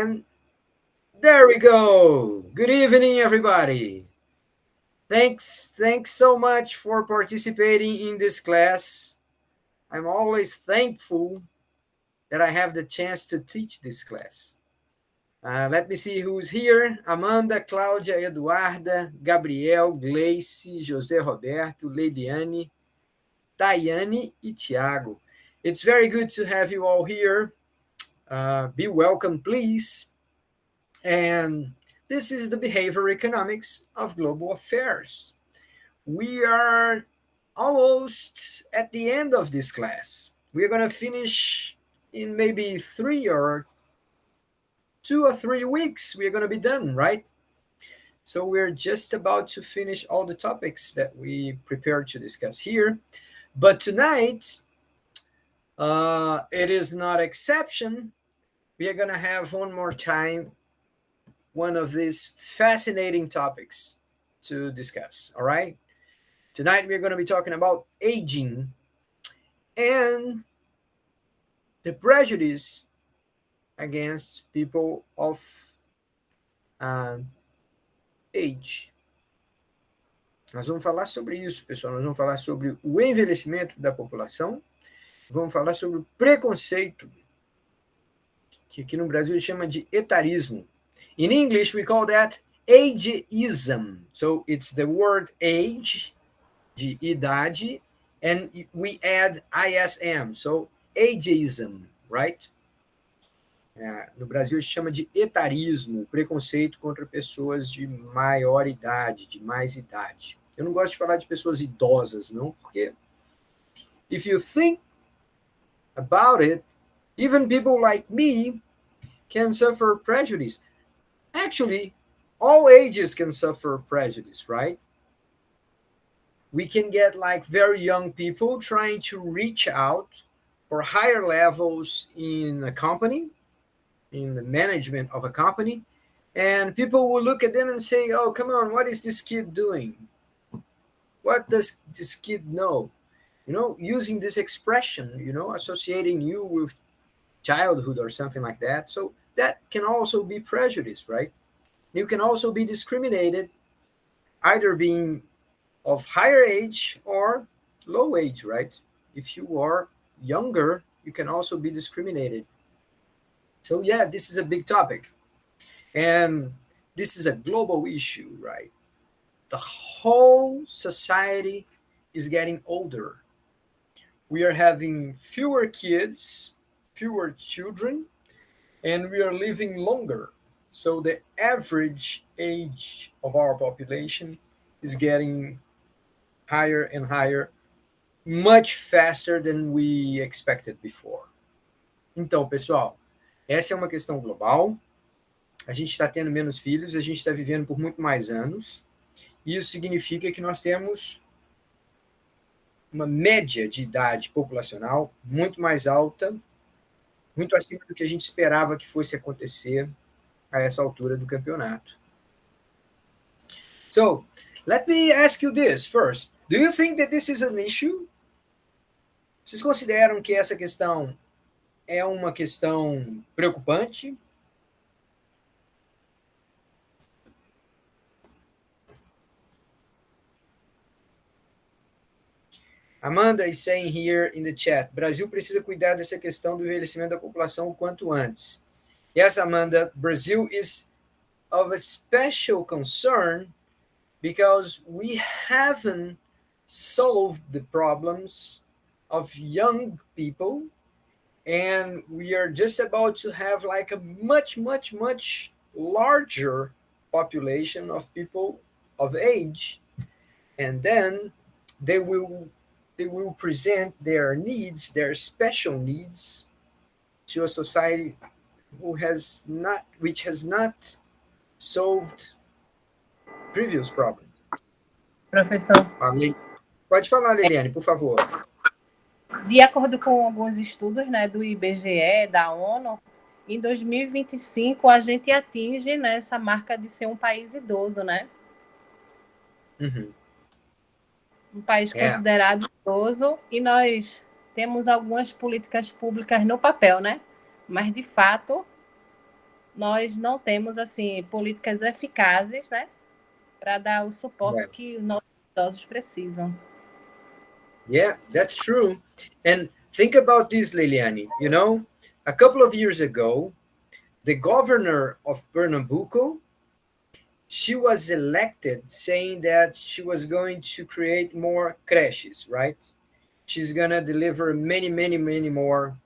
And there we go. Good evening, everybody. Thanks so much for participating in this class. I'm always thankful that I have the chance to teach this class. Let me see who's here. Amanda, Cláudia, Eduarda, Gabriel, Gleice, José Roberto, Leiliane, Tayane e Tiago. It's very good to have you all here. Be welcome, please. And this is the behavioral economics of global affairs. We are almost at the end of this class. We're going to finish in maybe 2 or 3 weeks. We're going to be done, right? So we're just about to finish all the topics that we prepared to discuss here. But tonight, it is not exception. We are going to have one more time one of these fascinating topics to discuss, all right? Tonight we're going to be talking about aging and the prejudice against people of age. Nós vamos falar sobre isso, pessoal. Nós vamos falar sobre o envelhecimento da população, vamos falar sobre o preconceito, que aqui no Brasil a gente chama de etarismo. In English, we call that ageism. So it's the word age, de idade, and we add ISM. So ageism, right? No Brasil, a gente chama de etarismo, preconceito contra pessoas de maior idade, de mais idade. Eu não gosto de falar de pessoas idosas, não, porque if you think about it, even people like me can suffer prejudice. Actually, all ages can suffer prejudice, right? We can get like very young people trying to reach out for higher levels in a company, in the management of a company, and people will look at them and say, oh, come on, what is this kid doing? What does this kid know? You know, using this expression, you know, associating you with childhood or something like that. So that can also be prejudice, right? You can also be discriminated, either being of higher age or low age, right? If you are younger, you can also be discriminated. So yeah, this is a big topic. And this is a global issue, right? The whole society is getting older. We are having fewer kids, fewer children, and we are living longer. So the average age of our population is getting higher and higher, much faster than we expected before. Então, pessoal, essa é uma questão global. A gente está tendo menos filhos, a gente está vivendo por muito mais anos. Isso significa que nós temos uma média de idade populacional muito mais alta, muito acima do que a gente esperava que fosse acontecer a essa altura do campeonato. So, let me ask you this first. Do you think that this is an issue? Vocês consideram que essa questão é uma questão preocupante? Amanda is saying here in the chat, Brasil precisa cuidar dessa questão do envelhecimento da população o quanto antes. Yes, Amanda, Brazil is of a special concern because we haven't solved the problems of young people, and we are just about to have like a much, much, much larger population of people of age, and then they will present their needs, their special needs, to a society which has not solved previous problems. Professor. Pode falar, Liliane, por favor. De acordo com alguns estudos, né, do IBGE, da ONU, em 2025 a gente atinge, né, essa marca de ser um país idoso, né? Uhum. Um país considerado idoso, e nós temos algumas políticas públicas no papel, né? Mas, de fato, nós não temos assim políticas eficazes, né, para dar o suporte que os nossos idosos precisam. Yeah, that's true. And think about this, Liliane. You know, a couple of years ago, the governor of Pernambuco, she was elected saying that she was going to create more creches, right? She's going to deliver many more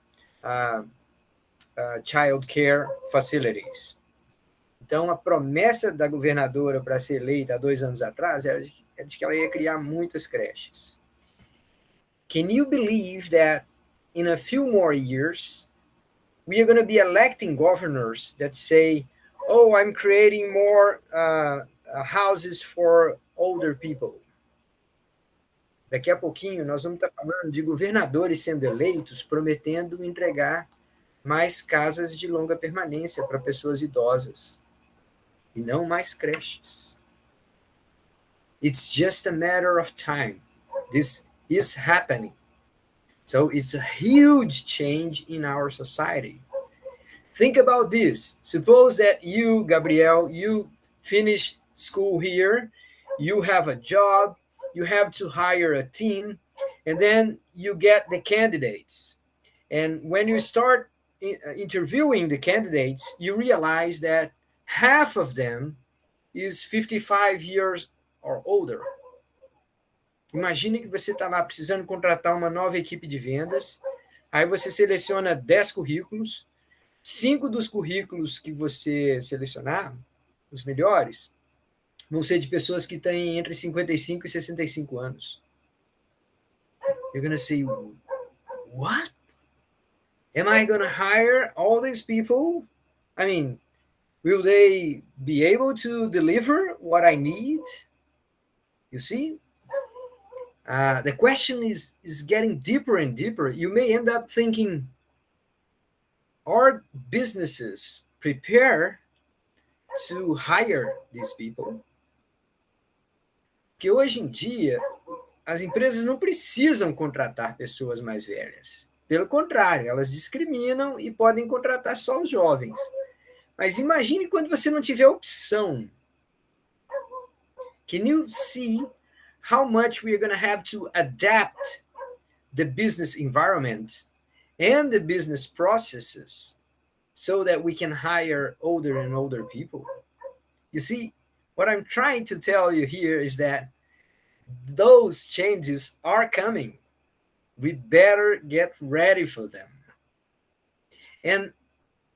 child care facilities. Então, a promessa da governadora para ser eleita há 2 anos atrás era de que ela ia criar muitas creches. Can you believe that in a few more years, we are going to be electing governors that say, oh, I'm creating more houses for older people. Daqui a pouquinho, nós vamos estar falando de governadores sendo eleitos, prometendo entregar mais casas de longa permanência para pessoas idosas. E não mais creches. It's just a matter of time. This is happening. So it's a huge change in our society. Think about this. Suppose that you, Gabriel, you finish school here, you have a job, you have to hire a team, and then you get the candidates. And when you start interviewing the candidates, you realize that half of them is 55 years or older. Imagine que você está lá precisando contratar uma nova equipe de vendas, aí você seleciona 10 currículos, 5 dos currículos que você selecionar, os melhores, vão ser de pessoas que têm entre 55 e 65 anos. You're going to say, what? Am I going to hire all these people? I mean, will they be able to deliver what I need? You see? The question is getting deeper and deeper. You may end up thinking, are businesses prepared to hire these people? Porque hoje em dia, as empresas não precisam contratar pessoas mais velhas. Pelo contrário, elas discriminam e podem contratar só os jovens. Mas imagine quando você não tiver opção. Can you see how much we are going to have to adapt the business environment and the business processes so that we can hire older and older people? You see, what I'm trying to tell you here is that those changes are coming. We better get ready for them. And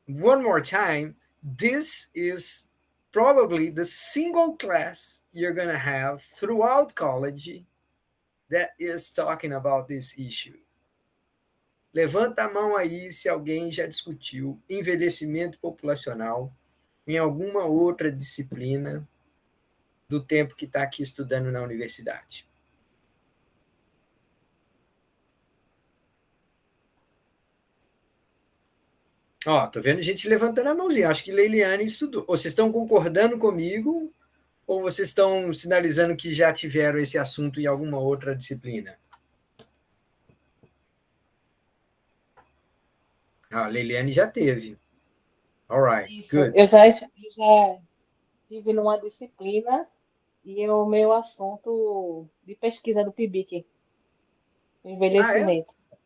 one more time, this is probably the single class you're going to have throughout college that is talking about this issue. Levanta a mão aí se alguém já discutiu envelhecimento populacional em alguma outra disciplina do tempo que está aqui estudando na universidade. Ó, tô vendo gente levantando a mãozinha. Acho que Leiliane estudou. Ou vocês estão concordando comigo, ou vocês estão sinalizando que já tiveram esse assunto em alguma outra disciplina? Ah, Leiliane já teve. All right, Isso. good. Eu já tive numa disciplina e o meu assunto de pesquisa do PIBIC, envelhecimento. Ah, é?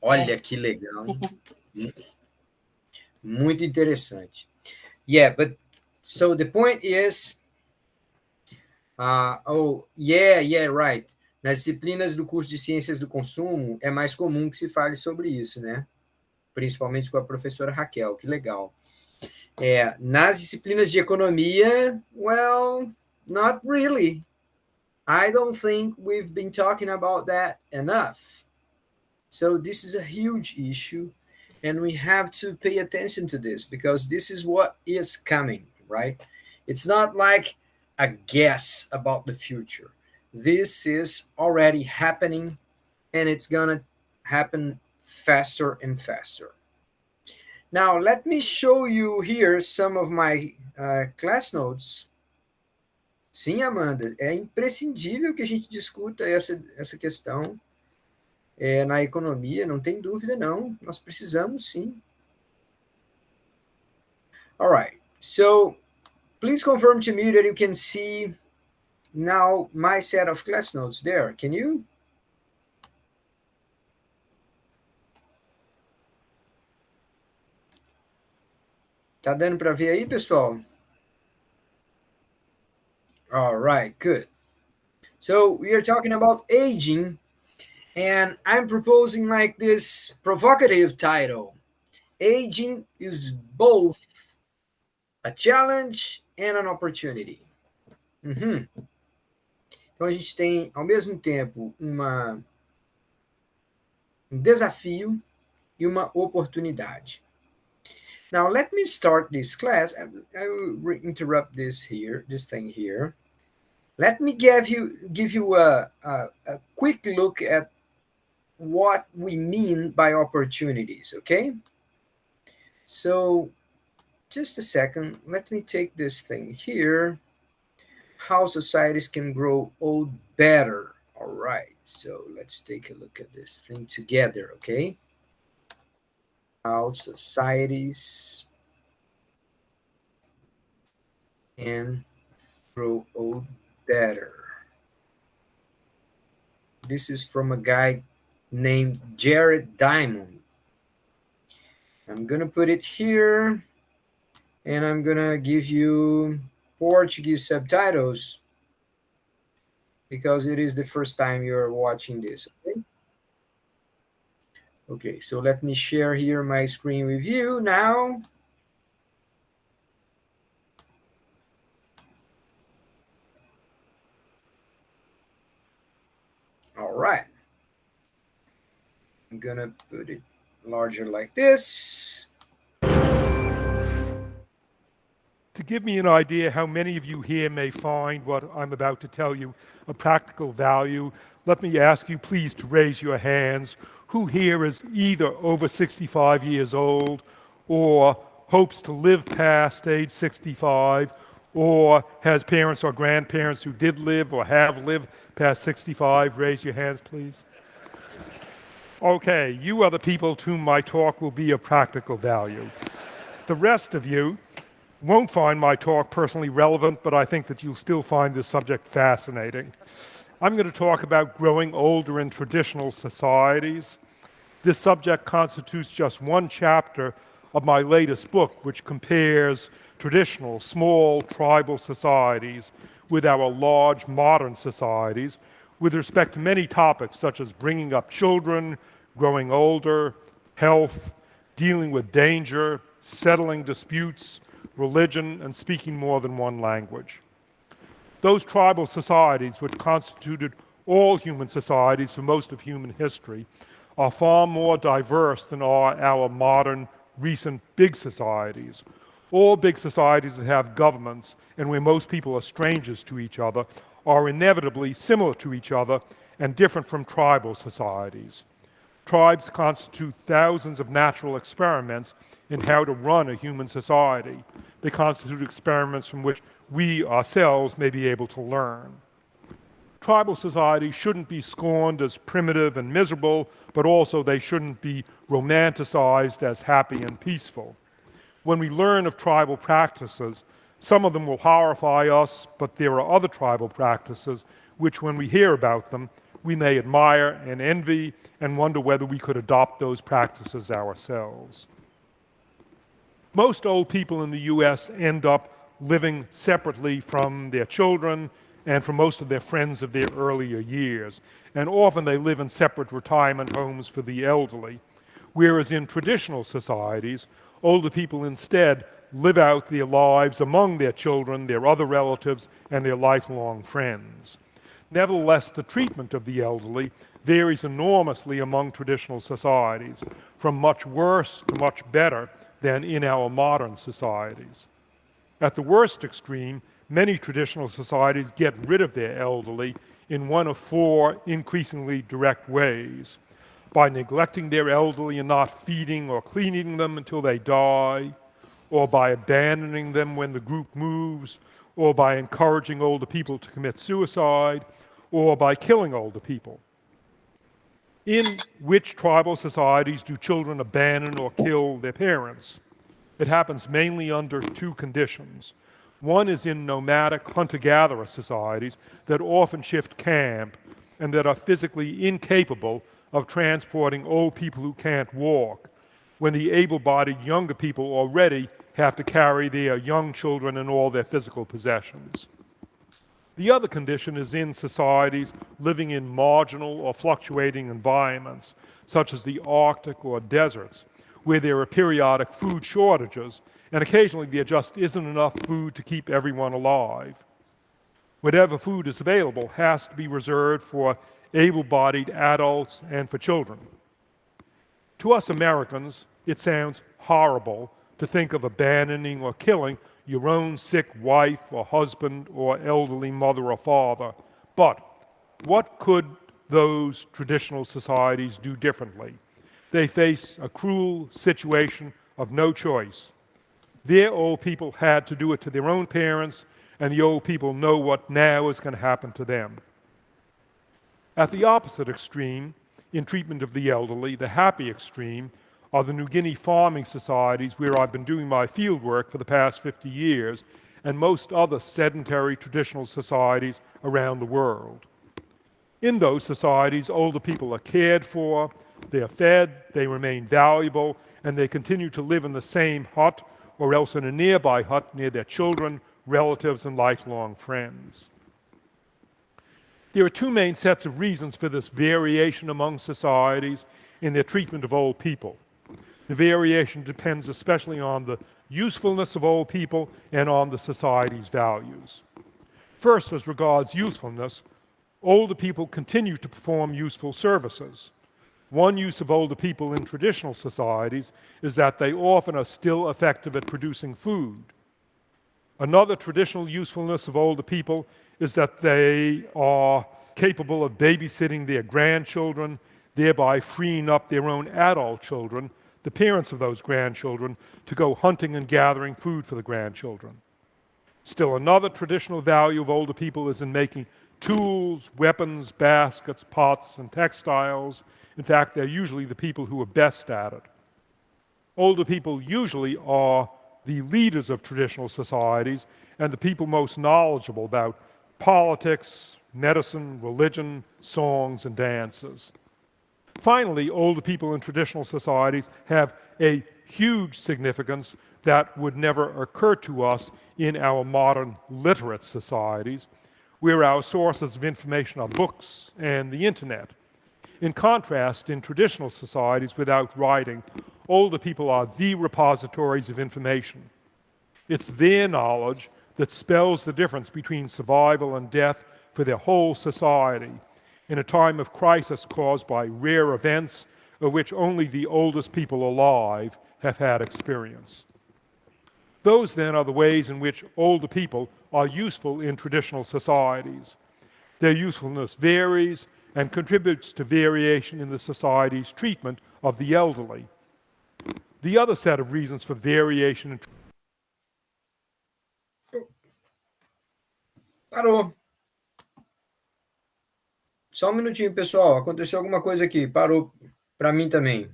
Olha que legal. Muito interessante. Yeah, but so the point is, right. Nas disciplinas do curso de Ciências do Consumo, é mais comum que se fale sobre isso, né? Principalmente com a professora Raquel, que legal. Nas disciplinas de economia, well, not really. I don't think we've been talking about that enough. So this is a huge issue, and we have to pay attention to this because this is what is coming, right? It's not like a guess about the future. This is already happening, and it's gonna happen faster and faster. Now, let me show you here some of my class notes. Sim, Amanda, é imprescindível que a gente discuta essa questão na economia, não tem dúvida, não. Nós precisamos, sim. All right, so please confirm to me that you can see now my set of class notes there. Can you? Tá dando para ver aí, pessoal? All right, good. So we are talking about aging, and I'm proposing like this provocative title. Aging is both a challenge and an opportunity. Uhum. Então a gente tem, ao mesmo tempo, um desafio e uma oportunidade. Now let me start this class. I will interrupt this thing here. Let me give you a quick look at what we mean by opportunities, okay? So just a second, let me take this thing here. How societies can grow old better. All right, so let's take a look at this thing together, okay? How societies can grow old better. This is from a guy named Jared Diamond. I'm gonna put it here, and I'm gonna give you Portuguese subtitles because it is the first time you're watching this, okay? Okay, so let me share here my screen with you now. All right. I'm gonna put it larger like this. To give me an idea how many of you here may find what I'm about to tell you of practical value, let me ask you please to raise your hands. Who here is either over 65 years old or hopes to live past age 65 or has parents or grandparents who did live or have lived past 65? Raise your hands, please. Okay, you are the people to whom my talk will be of practical value. The rest of you won't find my talk personally relevant, but I think that you'll still find this subject fascinating. I'm going to talk about growing older in traditional societies. This subject constitutes just one chapter of my latest book, which compares traditional, small, tribal societies with our large, modern societies with respect to many topics such as bringing up children, growing older, health, dealing with danger, settling disputes, religion, and speaking more than one language. Those tribal societies, which constituted all human societies for most of human history, are far more diverse than are our modern, recent big societies. All big societies that have governments and where most people are strangers to each other are inevitably similar to each other and different from tribal societies. Tribes constitute thousands of natural experiments in how to run a human society. They constitute experiments from which we ourselves may be able to learn. Tribal societies shouldn't be scorned as primitive and miserable, but also they shouldn't be romanticized as happy and peaceful. When we learn of tribal practices, some of them will horrify us, but there are other tribal practices which, when we hear about them, we may admire and envy and wonder whether we could adopt those practices ourselves. Most old people in the US end up living separately from their children and from most of their friends of their earlier years, and often they live in separate retirement homes for the elderly, whereas in traditional societies, older people instead live out their lives among their children, their other relatives, and their lifelong friends. Nevertheless, the treatment of the elderly varies enormously among traditional societies, from much worse to much better than in our modern societies. At the worst extreme, many traditional societies get rid of their elderly in one of four increasingly direct ways: by neglecting their elderly and not feeding or cleaning them until they die, or by abandoning them when the group moves, or by encouraging older people to commit suicide, or by killing older people. In which tribal societies do children abandon or kill their parents? it happens mainly under two conditions. One is in nomadic hunter-gatherer societies that often shift camp and that are physically incapable of transporting old people who can't walk, when the able-bodied younger people already have to carry their young children and all their physical possessions. The other condition is in societies living in marginal or fluctuating environments, such as the Arctic or deserts, where there are periodic food shortages, and occasionally there just isn't enough food to keep everyone alive. Whatever food is available has to be reserved for able-bodied adults and for children. To us Americans, it sounds horrible to think of abandoning or killing your own sick wife or husband or elderly mother or father. But what could those traditional societies do differently? They face a cruel situation of no choice. Their old people had to do it to their own parents, and the old people know what now is going to happen to them. At the opposite extreme, in treatment of the elderly, the happy extreme, are the New Guinea farming societies where I've been doing my field work for the past 50 years, and most other sedentary traditional societies around the world. In those societies, older people are cared for, they are fed, they remain valuable, and they continue to live in the same hut or else in a nearby hut near their children, relatives, and lifelong friends. There are two main sets of reasons for this variation among societies in their treatment of old people. The variation depends especially on the usefulness of old people and on the society's values. First, as regards usefulness, older people continue to perform useful services. One use of older people in traditional societies is that they often are still effective at producing food. Another traditional usefulness of older people is that they are capable of babysitting their grandchildren, thereby freeing up their own adult children, the parents of those grandchildren, to go hunting and gathering food for the grandchildren. Still, another traditional value of older people is in making tools, weapons, baskets, pots, and textiles. In fact, they're usually the people who are best at it. Older people usually are the leaders of traditional societies and the people most knowledgeable about politics, medicine, religion, songs, and dances. Finally, older people in traditional societies have a huge significance that would never occur to us in our modern literate societies, where our sources of information are books and the internet. In contrast, in traditional societies without writing, older people are the repositories of information. It's their knowledge that spells the difference between survival and death for their whole society in a time of crisis caused by rare events of which only the oldest people alive have had experience. Those, then, are the ways in which older people are useful in traditional societies. Their usefulness varies and contributes to variation in the society's treatment of the elderly. The other set of reasons for variation in... Parou. Só um minutinho, pessoal. Aconteceu alguma coisa aqui. Parou para mim também.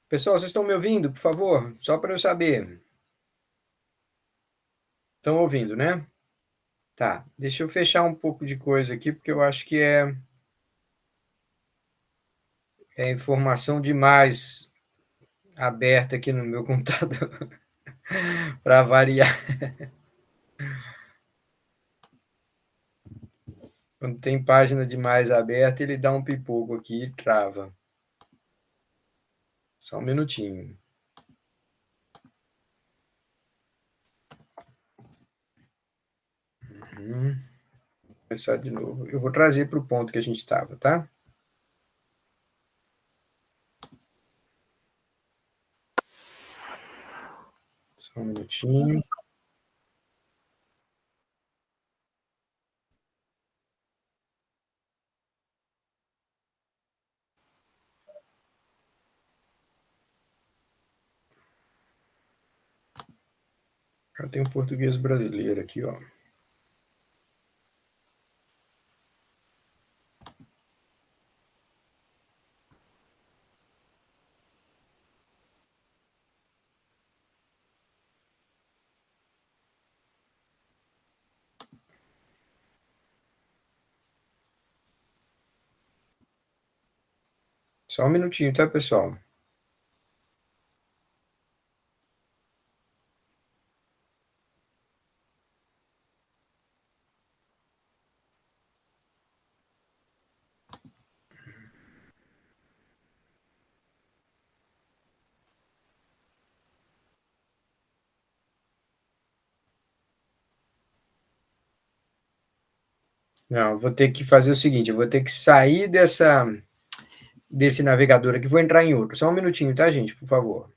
Pessoal, vocês estão me ouvindo, por favor? Só para eu saber. Estão ouvindo, né? Tá, deixa eu fechar um pouco de coisa aqui, porque eu acho que é informação demais aberta aqui no meu computador, para variar. Quando tem página demais aberta, ele dá um pipoco aqui e trava. Só um minutinho. Vou começar de novo. Eu vou trazer para o ponto que a gente estava, tá? Só um minutinho. Já tem um português brasileiro aqui, ó. Só um minutinho, tá, pessoal? Não, vou ter que fazer o seguinte, eu vou ter que sair desse navegador aqui, vou entrar em outro. Só um minutinho, tá, gente, por favor.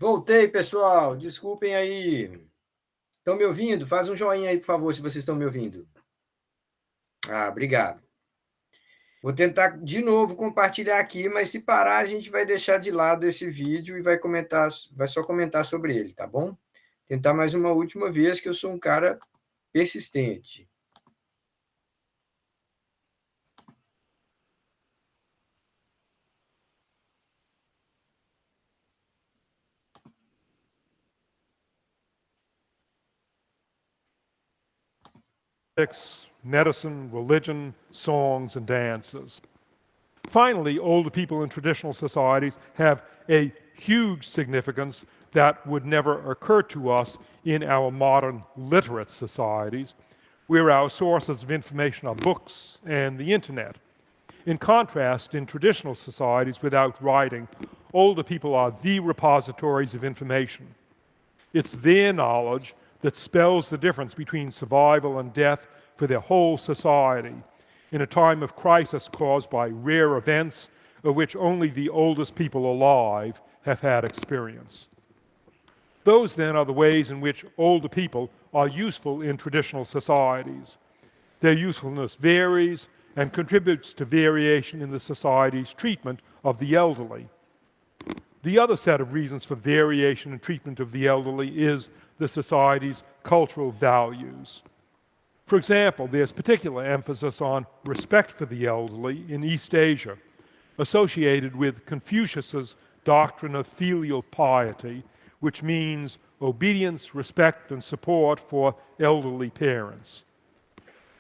Voltei, pessoal. Desculpem aí. Estão me ouvindo? Faz um joinha aí, por favor, se vocês estão me ouvindo. Ah, obrigado. Vou tentar de novo compartilhar aqui, mas se parar, a gente vai deixar de lado esse vídeo e vai só comentar sobre ele, tá bom? Tentar mais uma última vez, que eu sou um cara persistente. Medicine, religion, songs, and dances. Finally, older people in traditional societies have a huge significance that would never occur to us in our modern literate societies, where our sources of information are books and the internet. In contrast, in traditional societies without writing, older people are the repositories of information. It's their knowledge that spells the difference between survival and death for their whole society in a time of crisis caused by rare events of which only the oldest people alive have had experience. Those, then, are the ways in which older people are useful in traditional societies. Their usefulness varies and contributes to variation in the society's treatment of the elderly. The other set of reasons for variation in treatment of the elderly is the society's cultural values. For example, there's particular emphasis on respect for the elderly in East Asia, associated with Confucius's doctrine of filial piety, which means obedience, respect, and support for elderly parents.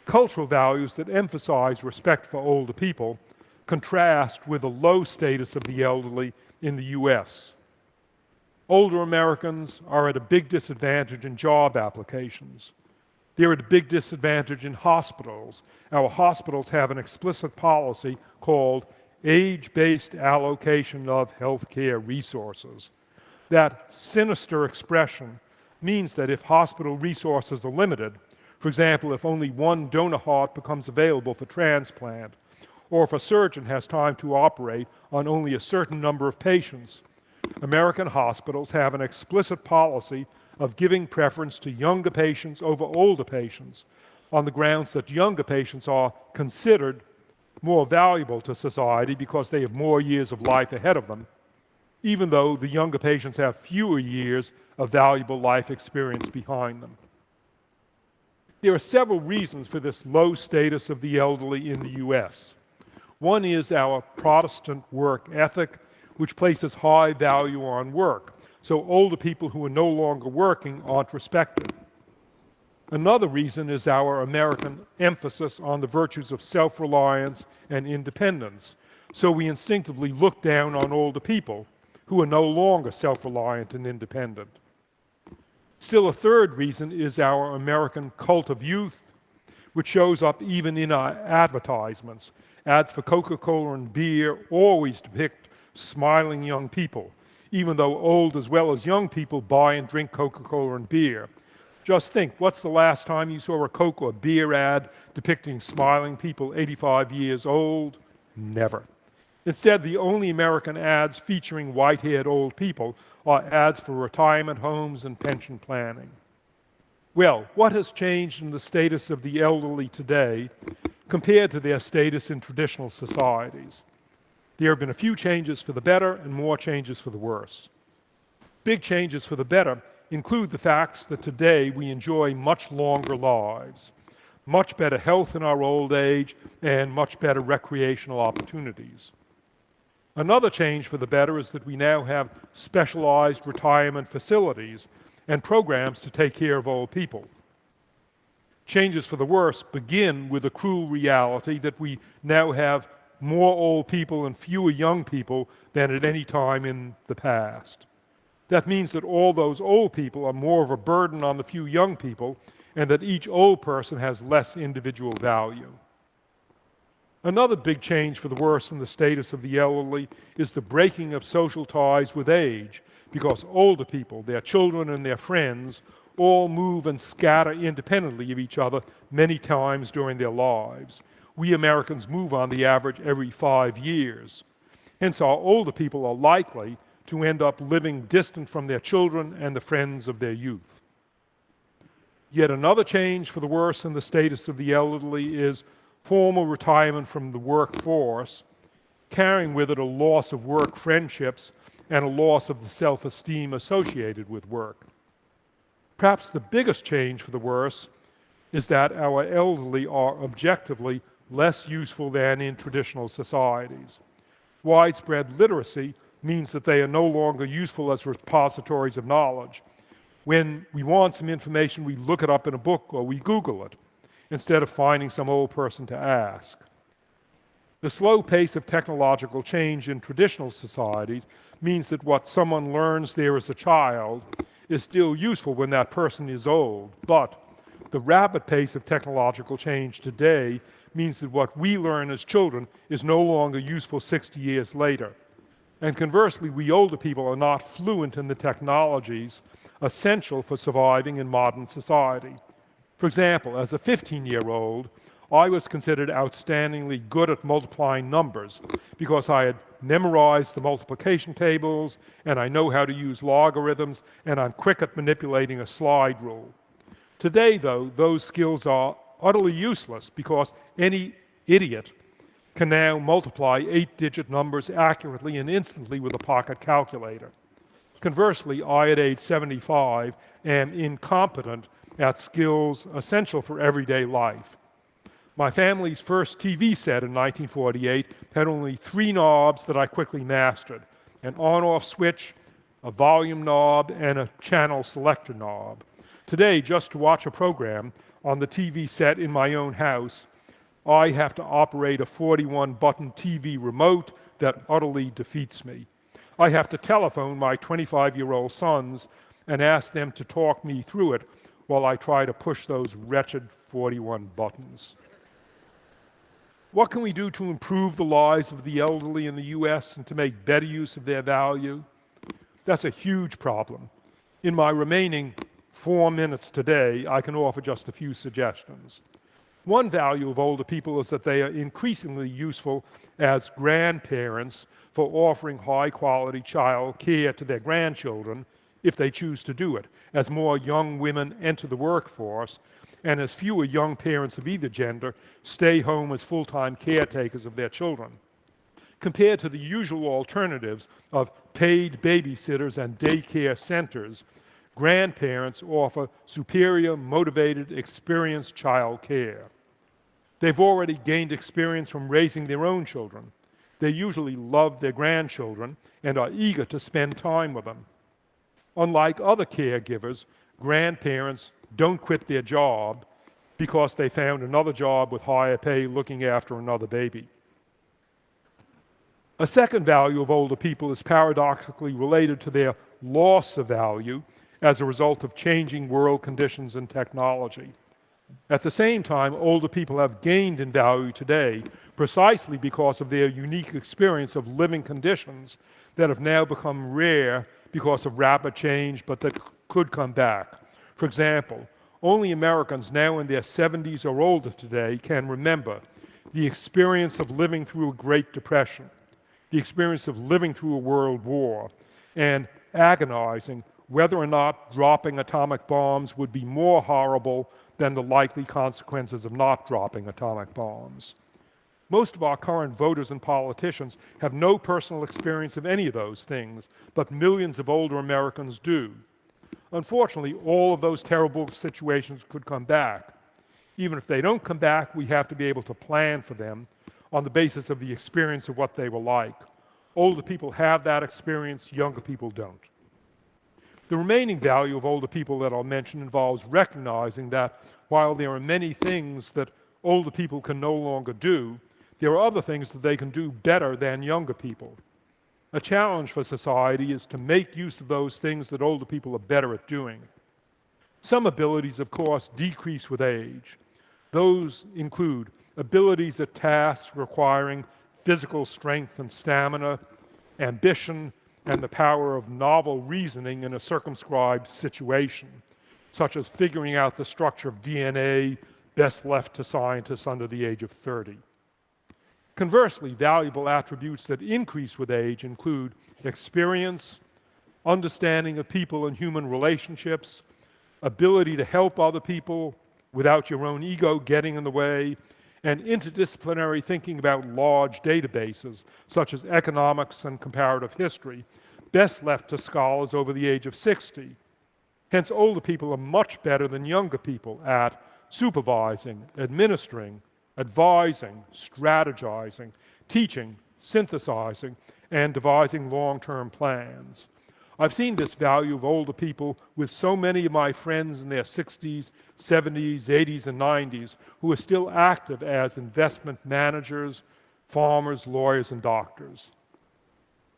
Cultural values that emphasize respect for older people contrast with the low status of the elderly in the US. Older Americans are at a big disadvantage in job applications. They're at a big disadvantage in hospitals. Our hospitals have an explicit policy called age-based allocation of healthcare resources. That sinister expression means that if hospital resources are limited, for example, if only one donor heart becomes available for transplant, or if a surgeon has time to operate on only a certain number of patients, American hospitals have an explicit policy of giving preference to younger patients over older patients on the grounds that younger patients are considered more valuable to society because they have more years of life ahead of them, even though the younger patients have fewer years of valuable life experience behind them. There are several reasons for this low status of the elderly in the US. One is our Protestant work ethic, which places high value on work, so older people who are no longer working aren't respected. Another reason is our American emphasis on the virtues of self-reliance and independence, so we instinctively look down on older people who are no longer self-reliant and independent. Still, a third reason is our American cult of youth, which shows up even in our advertisements. Ads for Coca-Cola and beer always depict smiling young people, even though old as well as young people buy and drink Coca-Cola and beer. Just think, what's the last time you saw a Coke or beer ad depicting smiling people 85 years old? Never. Instead, the only American ads featuring white-haired old people are ads for retirement homes and pension planning. Well, what has changed in the status of the elderly today compared to their status in traditional societies? There have been a few changes for the better and more changes for the worse. Big changes for the better include the facts that today we enjoy much longer lives, much better health in our old age, and much better recreational opportunities. Another change for the better is that we now have specialized retirement facilities and programs to take care of old people. Changes for the worse begin with the cruel reality that we now have more old people and fewer young people than at any time in the past. That means that all those old people are more of a burden on the few young people, and that each old person has less individual value. Another big change for the worse in the status of the elderly is the breaking of social ties with age, because older people, their children and their friends, all move and scatter independently of each other many times during their lives. We Americans move on the average every 5 years. Hence, our older people are likely to end up living distant from their children and the friends of their youth. Yet another change for the worse in the status of the elderly is formal retirement from the workforce, carrying with it a loss of work friendships and a loss of the self-esteem associated with work. Perhaps the biggest change for the worse is that our elderly are objectively less useful than in traditional societies. Widespread literacy means that they are no longer useful as repositories of knowledge. When we want some information, we look it up in a book or we Google it, instead of finding some old person to ask. The slow pace of technological change in traditional societies means that what someone learns there as a child is still useful when that person is old, but the rapid pace of technological change today means that what we learn as children is no longer useful 60 years later. And conversely, we older people are not fluent in the technologies essential for surviving in modern society. For example, as a 15-year-old, I was considered outstandingly good at multiplying numbers because I had memorized the multiplication tables, and I know how to use logarithms, and I'm quick at manipulating a slide rule. Today, though, those skills are utterly useless because any idiot can now multiply 8-digit numbers accurately and instantly with a pocket calculator. Conversely, I, at age 75, am incompetent at skills essential for everyday life. My family's first TV set in 1948 had only 3 knobs that I quickly mastered: an on-off switch, a volume knob, and a channel selector knob. Today, just to watch a program on the TV set in my own house, I have to operate a 41-button TV remote that utterly defeats me. I have to telephone my 25-year-old sons and ask them to talk me through it while I try to push those wretched 41 buttons. What can we do to improve the lives of the elderly in the US and to make better use of their value? That's a huge problem. In my remaining 4 minutes today, I can offer just a few suggestions. One value of older people is that they are increasingly useful as grandparents for offering high-quality child care to their grandchildren if they choose to do it, as more young women enter the workforce and as fewer young parents of either gender stay home as full-time caretakers of their children. Compared to the usual alternatives of paid babysitters and daycare centers, grandparents offer superior, motivated, experienced child care. They've already gained experience from raising their own children. They usually love their grandchildren and are eager to spend time with them. Unlike other caregivers, grandparents don't quit their job because they found another job with higher pay looking after another baby. A second value of older people is paradoxically related to their loss of value as a result of changing world conditions and technology. At the same time, older people have gained in value today precisely because of their unique experience of living conditions that have now become rare because of rapid change, but that could come back. For example, only Americans now in their 70s or older today can remember the experience of living through a Great Depression, the experience of living through a world war, and agonizing whether or not dropping atomic bombs would be more horrible than the likely consequences of not dropping atomic bombs. Most of our current voters and politicians have no personal experience of any of those things, but millions of older Americans do. Unfortunately, all of those terrible situations could come back. Even if they don't come back, we have to be able to plan for them on the basis of the experience of what they were like. Older people have that experience, younger people don't. The remaining value of older people that I'll mention involves recognizing that while there are many things that older people can no longer do, there are other things that they can do better than younger people. A challenge for society is to make use of those things that older people are better at doing. Some abilities, of course, decrease with age. Those include abilities at tasks requiring physical strength and stamina, ambition, and the power of novel reasoning in a circumscribed situation, such as figuring out the structure of DNA best left to scientists under the age of 30. Conversely, valuable attributes that increase with age include experience, understanding of people and human relationships, ability to help other people without your own ego getting in the way, and interdisciplinary thinking about large databases, such as economics and comparative history, best left to scholars over the age of 60. Hence, older people are much better than younger people at supervising, administering, advising, strategizing, teaching, synthesizing, and devising long-term plans. I've seen this value of older people with so many of my friends in their 60s, 70s, 80s, and 90s who are still active as investment managers, farmers, lawyers, and doctors.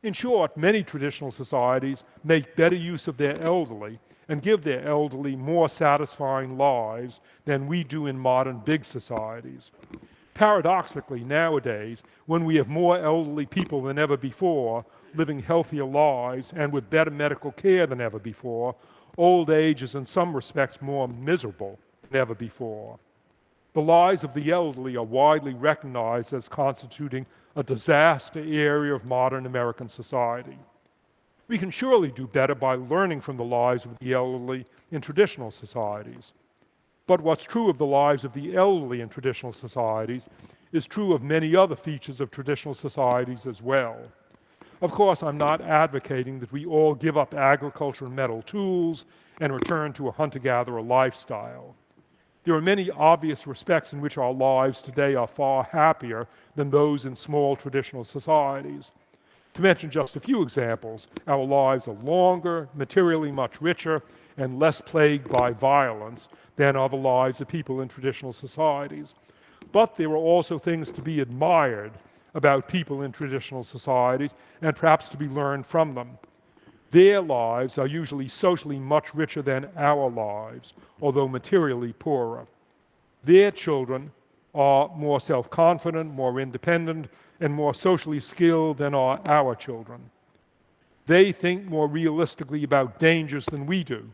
In short, many traditional societies make better use of their elderly and give their elderly more satisfying lives than we do in modern big societies. Paradoxically, nowadays, when we have more elderly people than ever before, living healthier lives and with better medical care than ever before, old age is in some respects more miserable than ever before. The lives of the elderly are widely recognized as constituting a disaster area of modern American society. We can surely do better by learning from the lives of the elderly in traditional societies. But what's true of the lives of the elderly in traditional societies is true of many other features of traditional societies as well. Of course, I'm not advocating that we all give up agriculture and metal tools and return to a hunter-gatherer lifestyle. There are many obvious respects in which our lives today are far happier than those in small traditional societies. To mention just a few examples, our lives are longer, materially much richer, and less plagued by violence than are the lives of people in traditional societies. But there are also things to be admired about people in traditional societies and perhaps to be learned from them. Their lives are usually socially much richer than our lives, although materially poorer. Their children are more self-confident, more independent, and more socially skilled than are our children. They think more realistically about dangers than we do.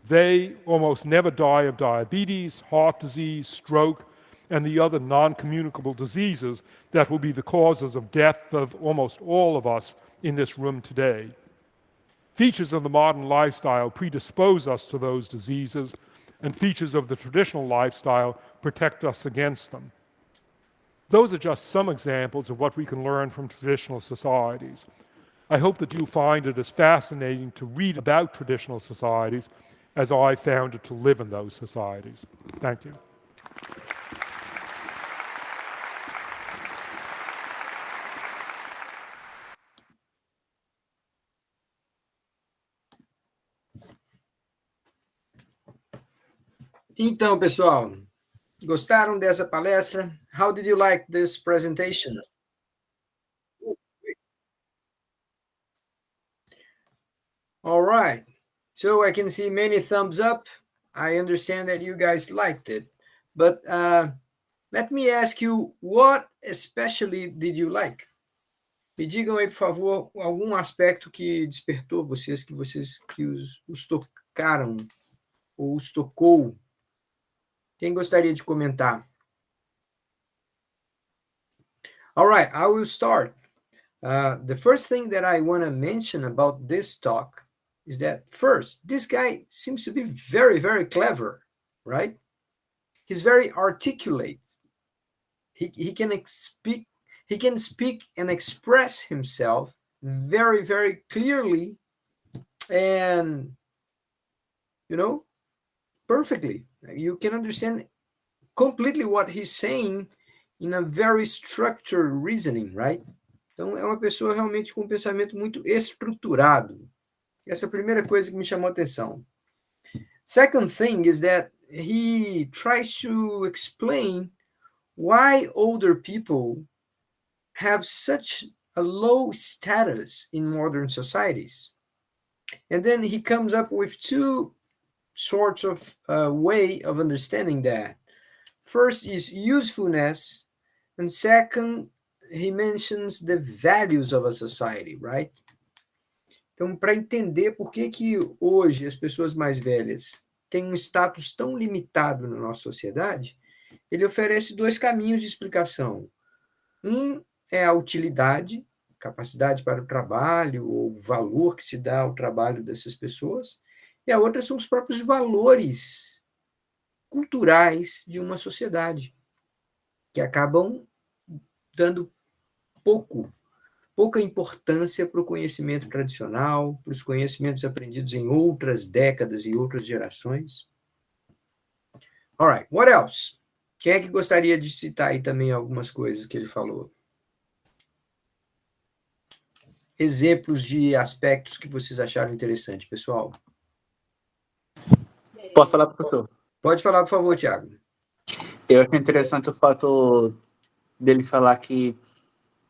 They almost never die of diabetes, heart disease, stroke, and the other non-communicable diseases that will be the causes of death of almost all of us in this room today. Features of the modern lifestyle predispose us to those diseases, and features of the traditional lifestyle protect us against them. Those are just some examples of what we can learn from traditional societies. I hope that you find it as fascinating to read about traditional societies as I found it to live in those societies. Thank you. Então, pessoal, gostaram dessa palestra? How did you like this presentation? All right. So I can see many thumbs up. I understand that you guys liked it. But let me ask you, what especially did you like? Me digam aí, por favor, algum aspecto que despertou vocês, que os tocaram ou os tocou. Quem gostaria de comentar? All right, I will start. The first thing that I want to mention about this talk is that first, this guy seems to be very, very clever, right? He's very articulate. He can speak and express himself very, very clearly and, perfectly. You can understand completely what he's saying in a very structured reasoning, right? Então, é uma pessoa realmente com um pensamento muito estruturado. Essa é a primeira coisa que me chamou a atenção. Second thing is that he tries to explain why older people have such a low status in modern societies. And then he comes up with two sorts of way of understanding that. First is usefulness, and second, he mentions the values of a society, right? Então, para entender por que hoje as pessoas mais velhas têm um status tão limitado na nossa sociedade, ele oferece dois caminhos de explicação. Um é a utilidade, capacidade para o trabalho, ou valor que se dá ao trabalho dessas pessoas, e a outra são os próprios valores culturais de uma sociedade, que acabam dando pouca importância para o conhecimento tradicional, para os conhecimentos aprendidos em outras décadas e outras gerações. All right, what else? Quem é que gostaria de citar aí também algumas coisas que ele falou? Exemplos de aspectos que vocês acharam interessante, pessoal. Posso falar, professor? Pode falar, por favor, Thiago. Eu acho interessante o fato dele falar que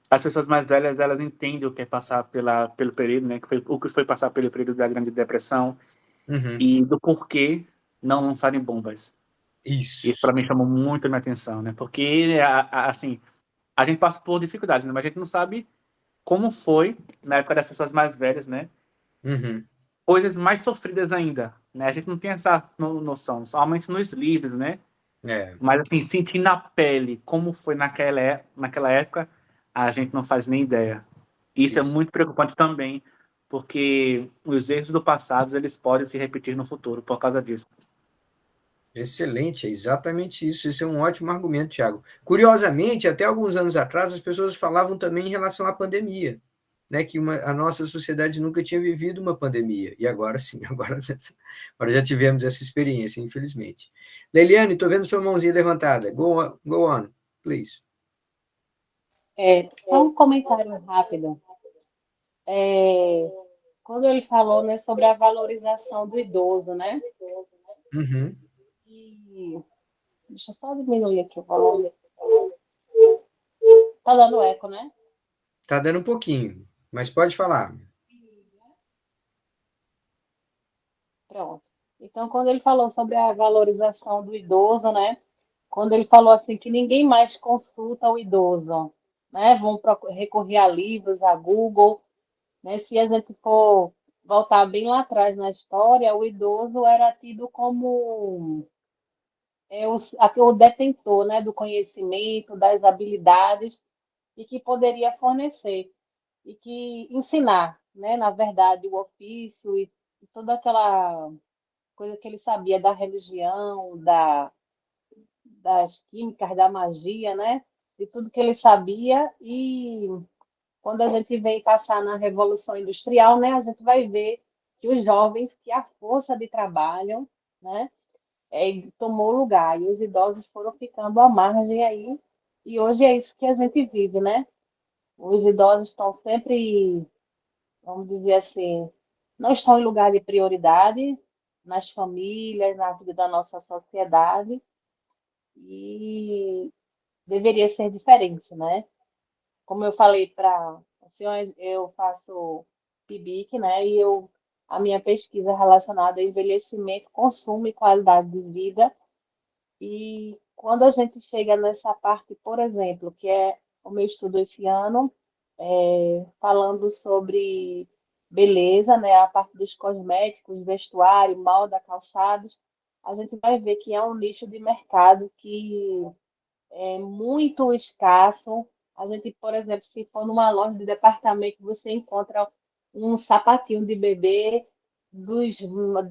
as pessoas mais velhas, elas entendem o que é passar pelo período, né, o que foi passar pelo período da Grande Depressão, e do porquê não lançarem bombas. Isso para Isso. mim chamou muito a minha atenção, né, porque, assim, a gente passa por dificuldades, né, mas a gente não sabe como foi na época das pessoas mais velhas, né, coisas mais sofridas ainda, né, a gente não tem essa noção, somente nos livros, né, mas, assim, sentir na pele como foi naquela época, a gente não faz nem ideia. Isso é muito preocupante também, porque os erros do passado, eles podem se repetir no futuro por causa disso. Excelente, é exatamente isso. Esse é um ótimo argumento, Thiago. Curiosamente, até alguns anos atrás, as pessoas falavam também em relação à pandemia, né, que a nossa sociedade nunca tinha vivido uma pandemia, e agora sim, agora já tivemos essa experiência, infelizmente. Leiliane, estou vendo sua mãozinha levantada. Go on, please. Só um comentário rápido. Quando ele falou, né, sobre a valorização do idoso, né? E, deixa eu só diminuir aqui o volume. Tá dando eco, né? Tá dando um pouquinho, mas pode falar. Pronto. Então, quando ele falou sobre a valorização do idoso, né? Quando ele falou assim que ninguém mais consulta o idoso, né? Vão recorrer a livros, a Google, né? Se a gente for voltar bem lá atrás na história, o idoso era tido como o detentor, né? Do conhecimento, das habilidades e que poderia fornecer e que ensinar, né? Na verdade, o ofício e toda aquela coisa que ele sabia da religião, das químicas, da magia, né? De tudo que ele sabia. E quando a gente vem passar na Revolução Industrial, né? A gente vai ver que os jovens, que a força de trabalho, né? Tomou lugar e os idosos foram ficando à margem aí. E hoje é isso que a gente vive, né? Os idosos estão sempre, vamos dizer assim, não estão em lugar de prioridade nas famílias, na vida da nossa sociedade, e deveria ser diferente, né? Como eu falei para o senhor, eu faço PIBIC, né? E a minha pesquisa é relacionada a envelhecimento, consumo e qualidade de vida. E quando a gente chega nessa parte, por exemplo, que é o meu estudo esse ano, falando sobre beleza, né, a parte dos cosméticos, vestuário, moda, calçados, a gente vai ver que é um nicho de mercado que é muito escasso. A gente, por exemplo, se for numa loja de departamento, você encontra um sapatinho de bebê dos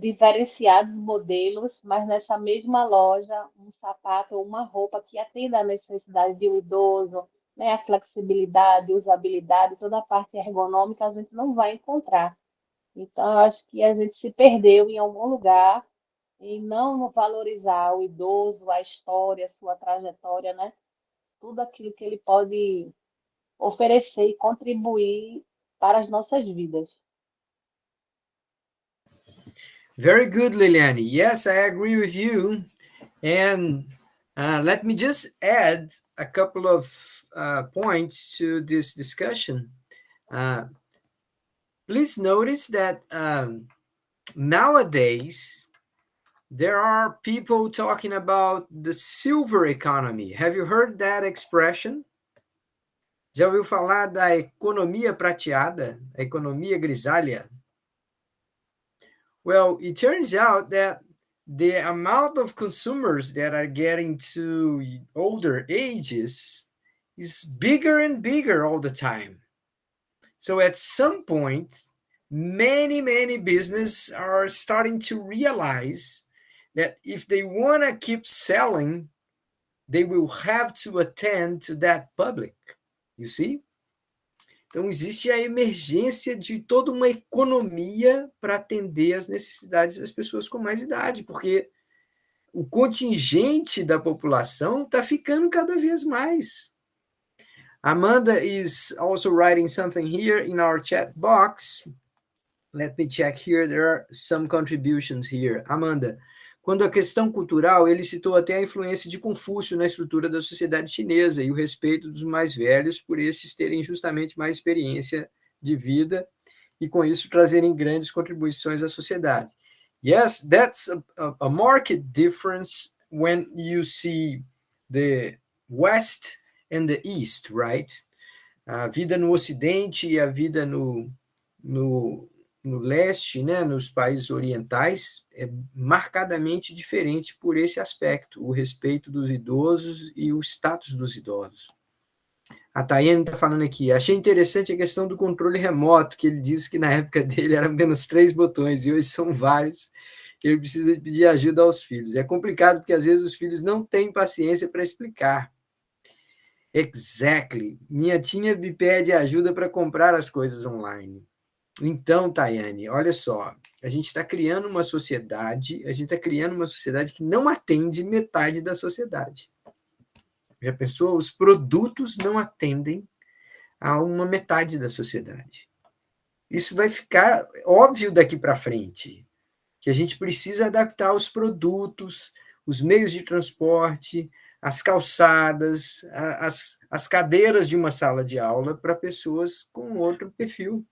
diferenciados modelos, mas nessa mesma loja, um sapato ou uma roupa que atenda à necessidade de um idoso, né, a flexibilidade, usabilidade, toda a parte ergonômica, a gente não vai encontrar. Então, eu acho que a gente se perdeu em algum lugar em não valorizar o idoso, a história, a sua trajetória, né? Tudo aquilo que ele pode oferecer e contribuir para as nossas vidas. Very good, Liliane. Yes, I agree with you. And let me just add a couple of points to this discussion. Please notice that nowadays there are people talking about the silver economy. Have you heard that expression? Já ouviu falar da economia prateada, a economia grisalha? Well, it turns out that the amount of consumers that are getting to older ages is bigger and bigger all the time. So at some point, many businesses are starting to realize that if they want to keep selling, they will have to attend to that public. You see? Então, existe a emergência de toda uma economia para atender às necessidades das pessoas com mais idade, porque o contingente da população está ficando cada vez mais. Amanda is also writing something here in our chat box. Let me check here. There are some contributions here. Amanda, Quando a questão cultural, ele citou até a influência de Confúcio na estrutura da sociedade chinesa e o respeito dos mais velhos por esses terem justamente mais experiência de vida e, com isso, trazerem grandes contribuições à sociedade. Yes, that's a marked difference when you see the West and the East, right? A vida no Ocidente e a vida no leste, né, nos países orientais, é marcadamente diferente por esse aspecto, o respeito dos idosos e o status dos idosos. A Tayane está falando aqui, achei interessante a questão do controle remoto, que ele disse que na época dele eram apenas 3 botões, e hoje são vários, ele precisa pedir ajuda aos filhos. É complicado, porque às vezes os filhos não têm paciência para explicar. Exactly. Minha tia me pede ajuda para comprar as coisas online. Então, Tayane, olha só, a gente está criando uma sociedade que não atende metade da sociedade. Já pensou? Os produtos não atendem a uma metade da sociedade. Isso vai ficar óbvio daqui para frente, que a gente precisa adaptar os produtos, os meios de transporte, as calçadas, as cadeiras de uma sala de aula para pessoas com outro perfil.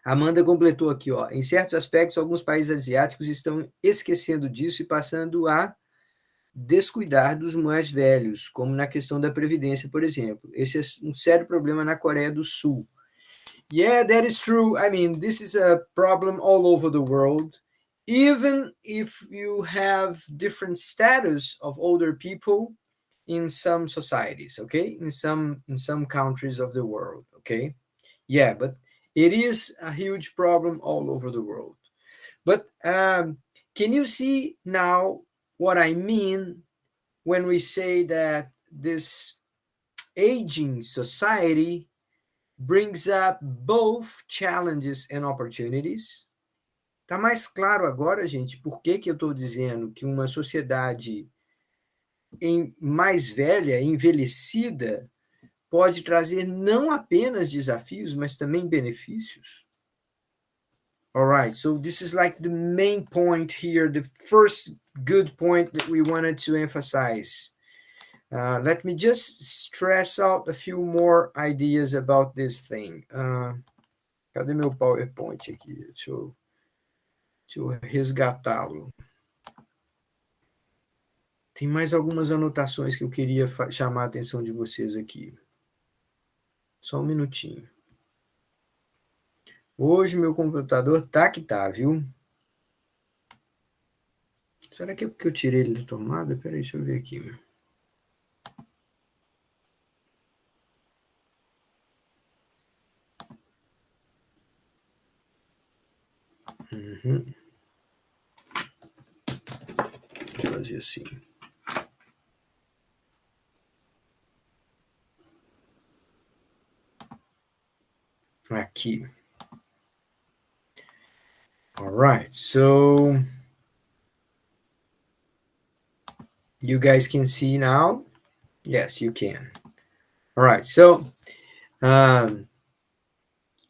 Amanda completou aqui, ó, em certos aspectos, alguns países asiáticos estão esquecendo disso e passando a descuidar dos mais velhos, como na questão da previdência, por exemplo. Esse é um sério problema na Coreia do Sul. Yeah, that is true. I mean, this is a problem all over the world. Even if you have different status of older people in some societies, okay? In some countries of the world, okay? Yeah, but it is a huge problem all over the world. But can you see now what I mean when we say that this aging society brings up both challenges and opportunities? Tá mais claro agora, gente, por que eu estou dizendo que uma sociedade mais velha, envelhecida, pode trazer não apenas desafios, mas também benefícios? All right, so this is like the main point here, the first good point that we wanted to emphasize. Let me just stress out a few more ideas about this thing. Cadê meu PowerPoint aqui? Deixa eu resgatá-lo. Tem mais algumas anotações que eu queria chamar a atenção de vocês aqui. Só um minutinho. Hoje meu computador tá que tá, viu? Será que é porque eu tirei ele da tomada? Peraí, deixa eu ver aqui. Uhum. Vou fazer assim. Aqui. All right, so you guys can see now? Yes, you can. All right, so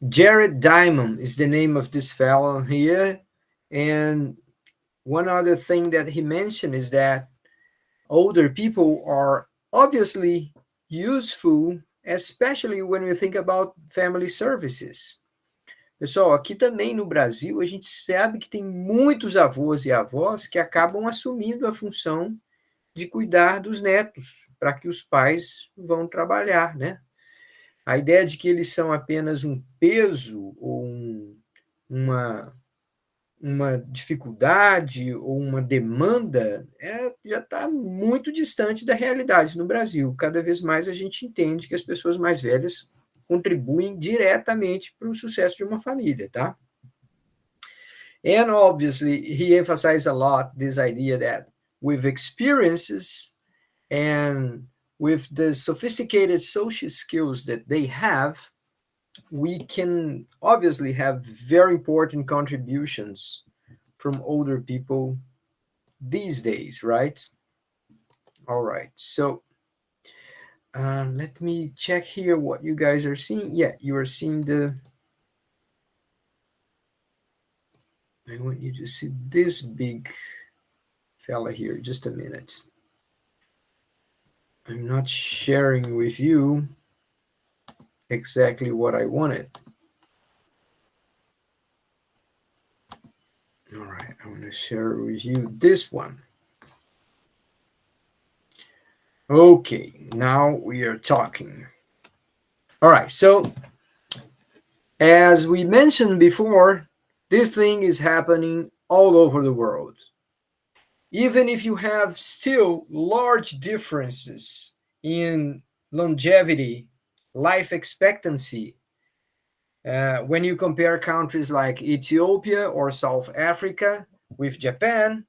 Jared Diamond is the name of this fellow here. And one other thing that he mentioned is that older people are obviously useful, especially when we think about family services. Pessoal, aqui também no Brasil, a gente sabe que tem muitos avós e avós que acabam assumindo a função de cuidar dos netos, para que os pais vão trabalhar, né? A ideia de que eles são apenas um peso ou uma dificuldade ou uma demanda já está muito distante da realidade no Brasil. Cada vez mais a gente entende que as pessoas mais velhas contribuem diretamente para o sucesso de uma família, tá? And obviously, he emphasized a lot this idea that with experiences and with the sophisticated social skills that they have, we can obviously have very important contributions from older people these days, right? All right, so let me check here what you guys are seeing. Yeah, you are seeing I want you to see this big fella here. Just a minute. I'm not sharing with you exactly what I wanted. All right, I want to share with you this one. Okay, now we are talking. All right, so as we mentioned before, this thing is happening all over the world. Even if you have still large differences in longevity, life expectancy, when you compare countries like Ethiopia or South Africa with Japan,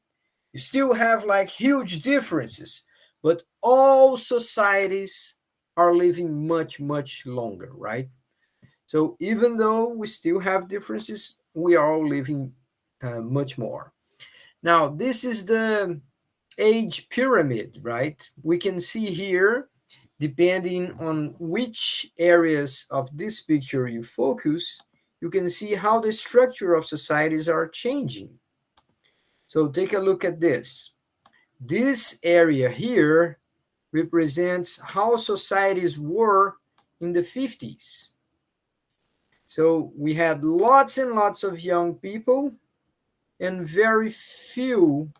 you still have like huge differences, but all societies are living much, much longer, right? So even though we still have differences, we are all living much more. Now, this is the age pyramid, right? We can see here, depending on which areas of this picture you focus, you can see how the structure of societies are changing. So take a look at this. This area here represents how societies were in the 50s. So we had lots and lots of young people and very few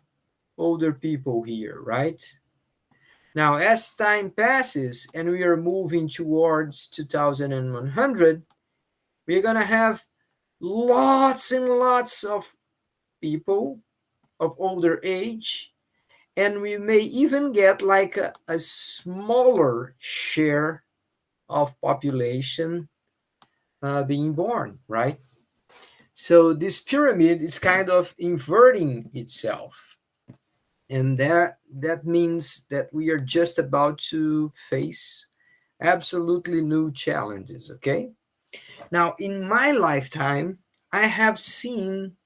older people here, right? Now, as time passes and we are moving towards 2100, we're going to have lots and lots of people of older age, and we may even get like a smaller share of population being born, right? So this pyramid is kind of inverting itself. And that means that we are just about to face absolutely new challenges, okay? Now, in my lifetime, I have seen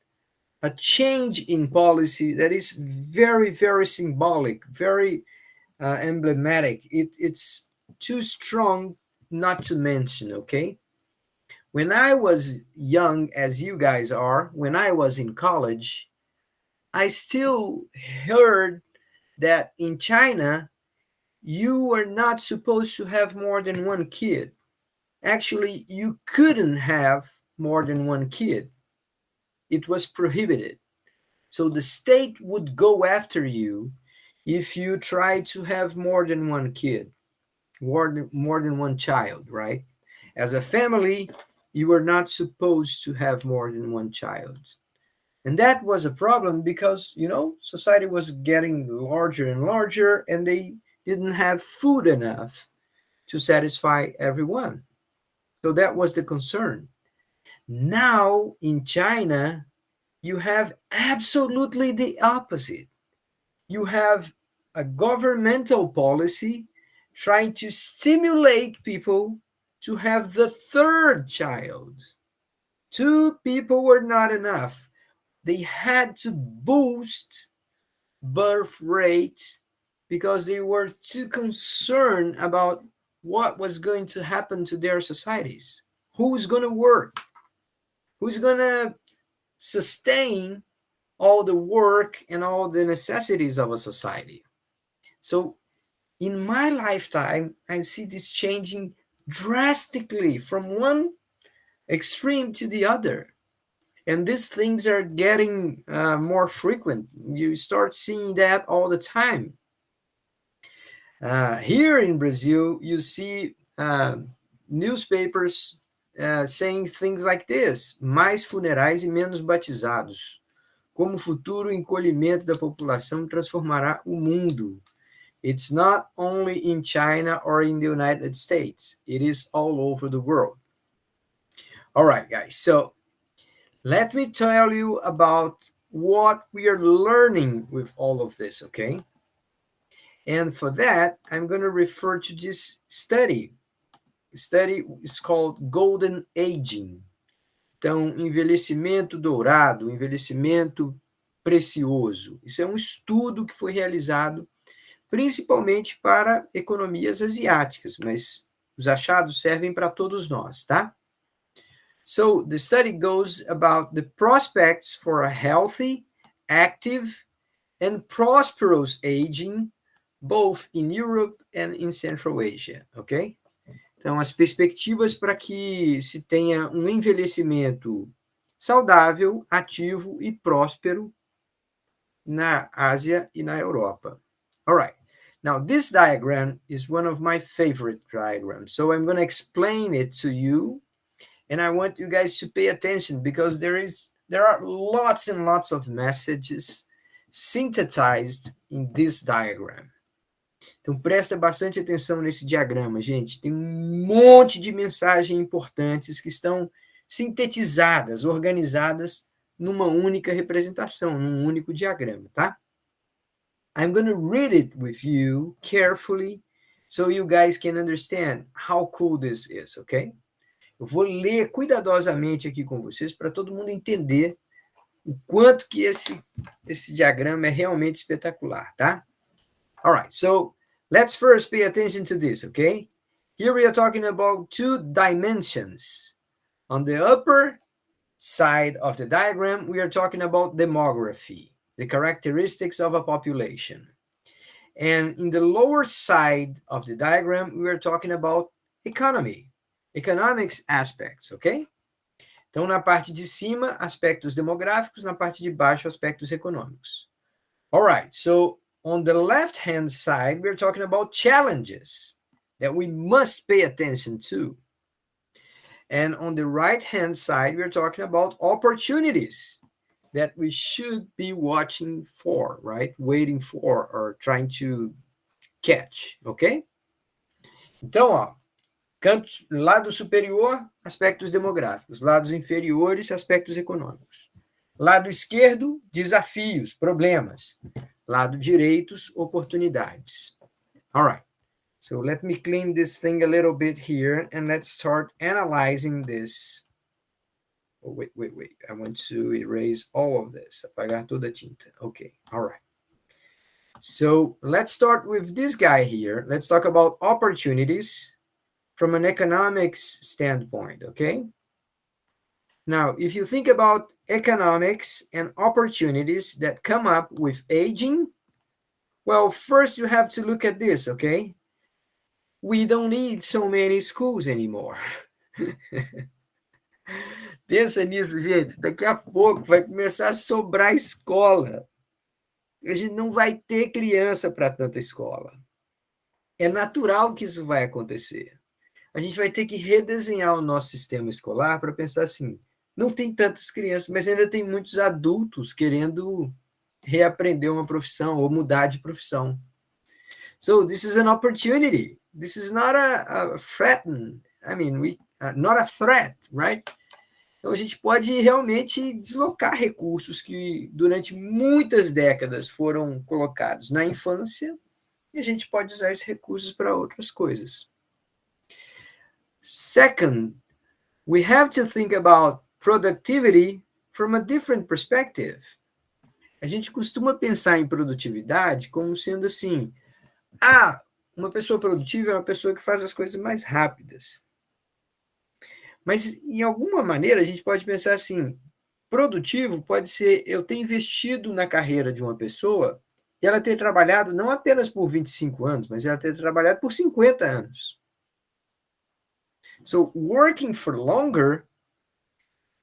a change in policy that is very, very symbolic, very emblematic. It's too strong not to mention, okay? When I was young, as you guys are, when I was in college, I still heard that in China, you were not supposed to have more than one kid. Actually, you couldn't have more than one kid. It was prohibited. So the state would go after you if you tried to have more than one kid, more than one child, right? As a family, you were not supposed to have more than one child. And that was a problem because, you know, society was getting larger and larger, and they didn't have food enough to satisfy everyone. So that was the concern. Now in China, you have absolutely the opposite. You have a governmental policy trying to stimulate people to have the third child. 2 people were not enough. They had to boost birth rate because they were too concerned about what was going to happen to their societies. Who's going to work? Who's going to sustain all the work and all the necessities of a society? So in my lifetime, I see this changing drastically from one extreme to the other. And these things are getting more frequent. You start seeing that all the time. Here in Brazil, you see newspapers saying things like this: mais funerais e menos batizados. Como o futuro encolhimento da população transformará o mundo. It's not only in China or in the United States. It is all over the world. All right, guys. So let me tell you about what we are learning with all of this, okay? And for that, I'm going to refer to this study. The study is called Golden Aging. Então, envelhecimento dourado, envelhecimento precioso. Isso é um estudo que foi realizado principalmente para economias asiáticas, mas os achados servem para todos nós, tá? So the study goes about the prospects for a healthy, active, and prosperous aging, both in Europe and in Central Asia, ok? Então, as perspectivas para que se tenha um envelhecimento saudável, ativo e próspero na Ásia e na Europa. All right. Now, this diagram is one of my favorite diagrams, so I'm going to explain it to you, and I want you guys to pay attention because there are lots and lots of messages synthesized in this diagram. Então, presta bastante atenção nesse diagrama, gente. Tem um monte de mensagens importantes que estão sintetizadas, organizadas numa única representação, num único diagrama, tá? I'm going to read it with you carefully so you guys can understand how cool this is, ok? Eu vou ler cuidadosamente aqui com vocês para todo mundo entender o quanto que esse diagrama é realmente espetacular, tá? All right, so let's first pay attention to this, okay? Here we are talking about two dimensions. On the upper side of the diagram, we are talking about demography, the characteristics of a population. And in the lower side of the diagram, we are talking about economy, economics aspects, okay? Então, na parte de cima, aspectos demográficos, na parte de baixo, aspectos econômicos. All right, so on the left-hand side, we're talking about challenges that we must pay attention to. And on the right-hand side, we're talking about opportunities that we should be watching for, right? Waiting for or trying to catch, ok? Então, ó, lado superior, aspectos demográficos. Lados inferiores, aspectos econômicos. Lado esquerdo, desafios, problemas. Lado direitos, oportunidades. All right. So let me clean this thing a little bit here and let's start analyzing this. Oh, wait. I want to erase all of this. Apagar toda a tinta. Okay. All right. So let's start with this guy here. Let's talk about opportunities from an economics standpoint, okay? Now, if you think about economics and opportunities that come up with aging, well, first you have to look at this, okay? We don't need so many schools anymore. Pensa nisso, gente. Daqui a pouco vai começar a sobrar escola. A gente não vai ter criança para tanta escola. É natural que isso vai acontecer. A gente vai ter que redesenhar o nosso sistema escolar para pensar assim, não tem tantas crianças, mas ainda tem muitos adultos querendo reaprender uma profissão ou mudar de profissão. So this is an opportunity. This is not a threat. I mean, not a threat, right? Então a gente pode realmente deslocar recursos que durante muitas décadas foram colocados na infância e a gente pode usar esses recursos para outras coisas. Second, we have to think about productivity from a different perspective. A gente costuma pensar em produtividade como sendo assim, uma pessoa produtiva é uma pessoa que faz as coisas mais rápidas. Mas, em alguma maneira, a gente pode pensar assim, produtivo pode ser eu ter investido na carreira de uma pessoa e ela ter trabalhado não apenas por 25 anos, mas ela ter trabalhado por 50 anos. So, working for longer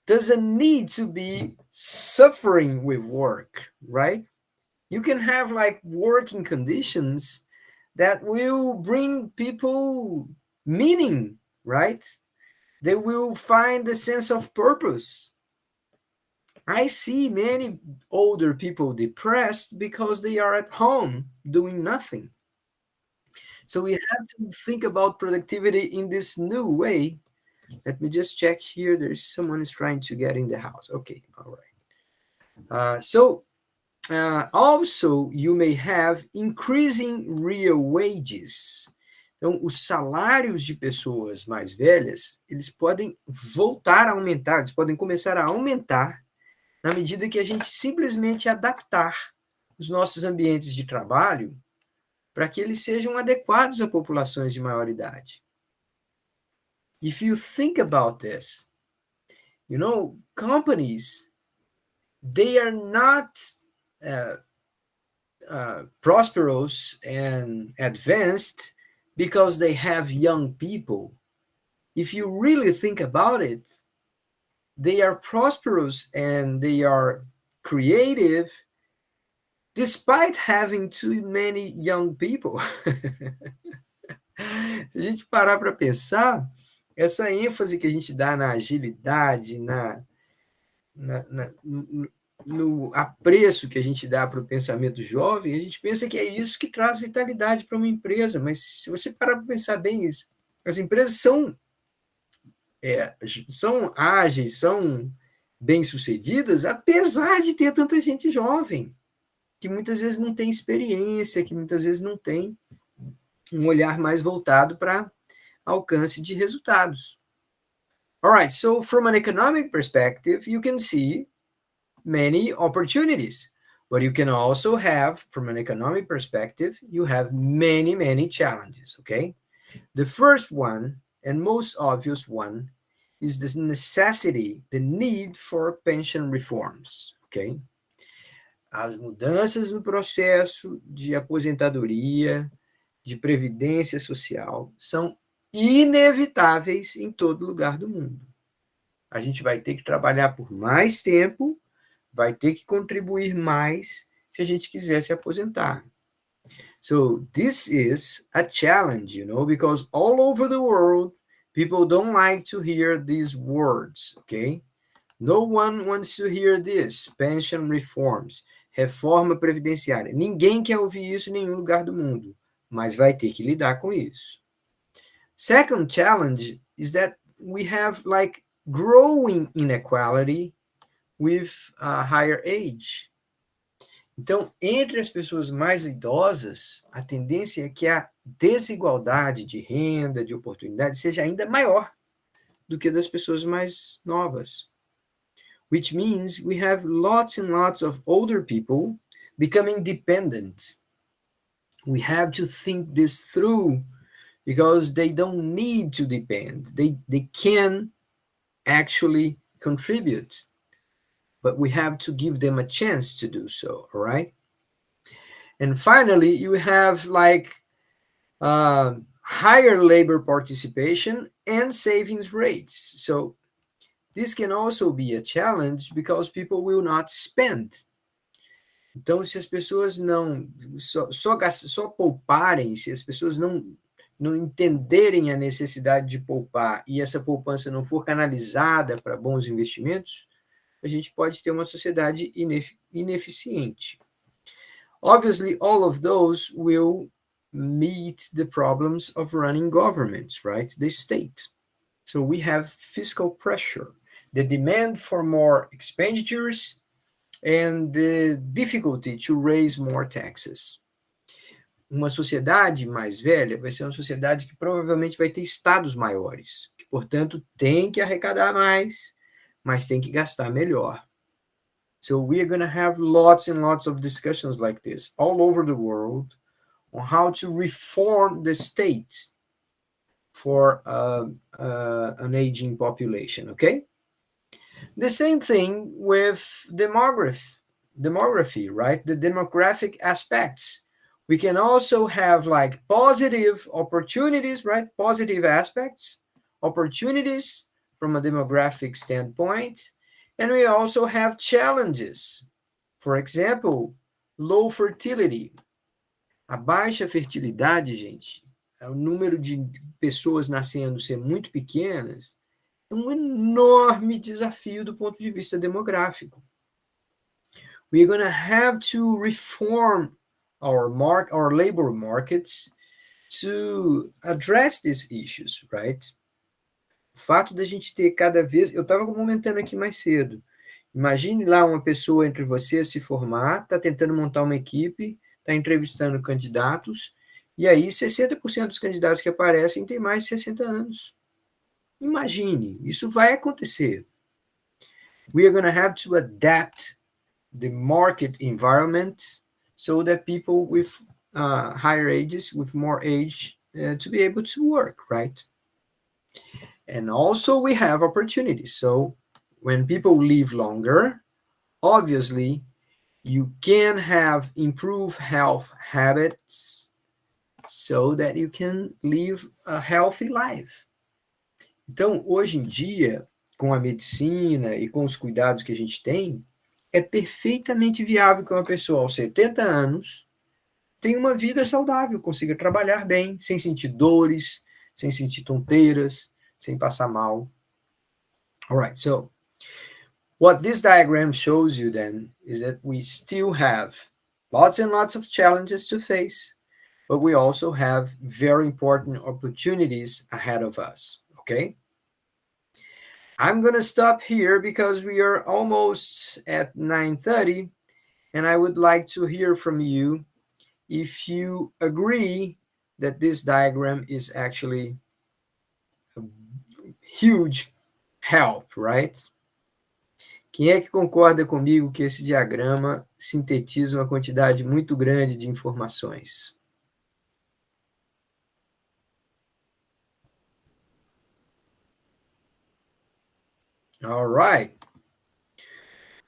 doesn't need to be suffering with work, right? You can have like working conditions that will bring people meaning, right? They will find a sense of purpose. I see many older people depressed because they are at home doing nothing. So we have to think about productivity in this new way. Let me just check here. There's someone is trying to get in the house. Okay, all right. Also, you may have increasing real wages. Então, os salários de pessoas mais velhas, eles podem voltar a aumentar, eles podem começar a aumentar na medida que a gente simplesmente adaptar os nossos ambientes de trabalho para que eles sejam adequados a populações de maior idade. If you think about this, you know, companies, they are not prosperous and advanced because they have young people. If you really think about it, they are prosperous and they are creative despite having too many young people. Se a gente parar para pensar, essa ênfase que a gente dá na agilidade, no apreço que a gente dá para o pensamento jovem, a gente pensa que é isso que traz vitalidade para uma empresa, mas se você parar para pensar bem isso, as empresas são ágeis, são bem-sucedidas, apesar de ter tanta gente jovem, que muitas vezes não tem experiência, que muitas vezes não tem um olhar mais voltado para alcance de resultados. All right, so from an economic perspective, you can see many opportunities, but you can also have, from an economic perspective, you have many, many challenges, okay? The first one, and most obvious one, is the necessity, the need for pension reforms, okay? As mudanças no processo de aposentadoria, de previdência social, são inevitáveis em todo lugar do mundo. A gente vai ter que trabalhar por mais tempo, vai ter que contribuir mais se a gente quiser se aposentar. So this is a challenge, you know, because all over the world, people don't like to hear these words, okay? No one wants to hear this, pension reforms, reforma previdenciária. Ninguém quer ouvir isso em nenhum lugar do mundo, mas vai ter que lidar com isso. Second challenge is that we have like growing inequality with a higher age. Então, entre as pessoas mais idosas, a tendência é que a desigualdade de renda, de oportunidade, seja ainda maior do que das pessoas mais novas. Which means we have lots and lots of older people becoming dependent. We have to think this through because they don't need to depend. They can actually contribute, but we have to give them a chance to do so, all right? And finally, you have like higher labor participation and savings rates. So this can also be a challenge because people will not spend. Então, se as pessoas não só pouparem, se as pessoas não entenderem a necessidade de poupar e essa poupança não for canalizada para bons investimentos, a gente pode ter uma sociedade ineficiente. Obviously, all of those will meet the problems of running governments, right? The state. So we have fiscal pressure, the demand for more expenditures, and the difficulty to raise more taxes. Uma sociedade mais velha vai ser uma sociedade que provavelmente vai ter estados maiores, que, portanto, tem que arrecadar mais, mas tem que gastar melhor. So we are going to have lots and lots of discussions like this all over the world on how to reform the state for an aging population, okay? The same thing with demography, right? The demographic aspects. We can also have like positive opportunities, right? Positive aspects, opportunities from a demographic standpoint. And we also have challenges. For example, low fertility. A baixa fertilidade, gente, o número de pessoas nascendo ser muito pequenas, é um enorme desafio do ponto de vista demográfico. We're going to have to reform our labor markets to address these issues, right? O fato da gente ter cada vez... Eu estava comentando aqui mais cedo. Imagine lá uma pessoa entre vocês se formar, está tentando montar uma equipe, está entrevistando candidatos, e aí 60% dos candidatos que aparecem têm mais de 60 anos. Imagine, isso vai acontecer. We are going to have to adapt the market environment so that people with higher ages, with more age, to be able to work, right? And also we have opportunities. So when people live longer, obviously you can have improved health habits so that you can live a healthy life. Então, hoje em dia, com a medicina e com os cuidados que a gente tem, é perfeitamente viável que uma pessoa aos 70 anos tenha uma vida saudável, consiga trabalhar bem, sem sentir dores, sem sentir tonteiras, sem passar mal. All right, so what this diagram shows you then is that we still have lots and lots of challenges to face, but we also have very important opportunities ahead of us, okay? I'm going to stop here because we are almost at 9:30, and I would like to hear from you if you agree that this diagram is actually a huge help, right? Quem é que concorda comigo que esse diagrama sintetiza uma quantidade muito grande de informações? All right.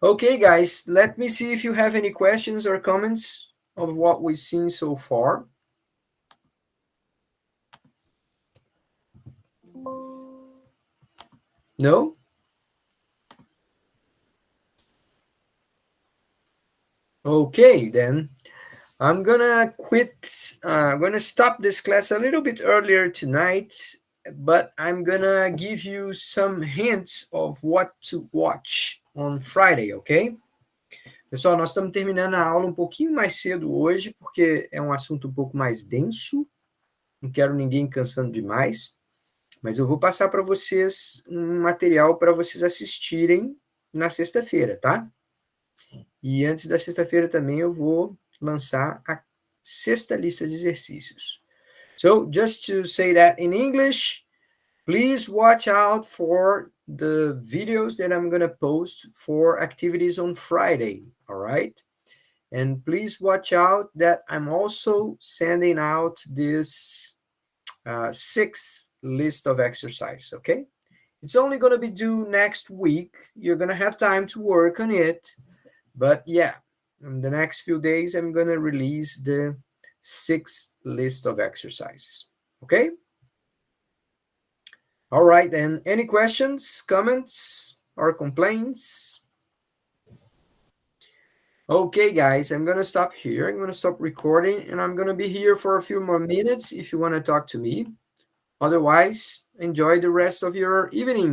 Okay, guys, let me see if you have any questions or comments of what we've seen so far. No? Okay, then I'm gonna stop this class a little bit earlier tonight, but I'm gonna give you some hints of what to watch on Friday, ok? Pessoal, nós estamos terminando a aula um pouquinho mais cedo hoje, porque é um assunto um pouco mais denso, não quero ninguém cansando demais, mas eu vou passar para vocês um material para vocês assistirem na sexta-feira, tá? E antes da sexta-feira também eu vou lançar a sexta lista de exercícios. So, just to say that in English, please watch out for the videos that I'm going to post for activities on Friday, all right? And please watch out that I'm also sending out this 6th list of exercise, okay? It's only going to be due next week. You're going to have time to work on it. But yeah, in the next few days, I'm going to release the 6th list of exercises, okay? All right, then any questions, comments, or complaints? Okay, guys, I'm going to stop here. I'm going to stop recording, and I'm going to be here for a few more minutes if you want to talk to me. Otherwise, enjoy the rest of your evening.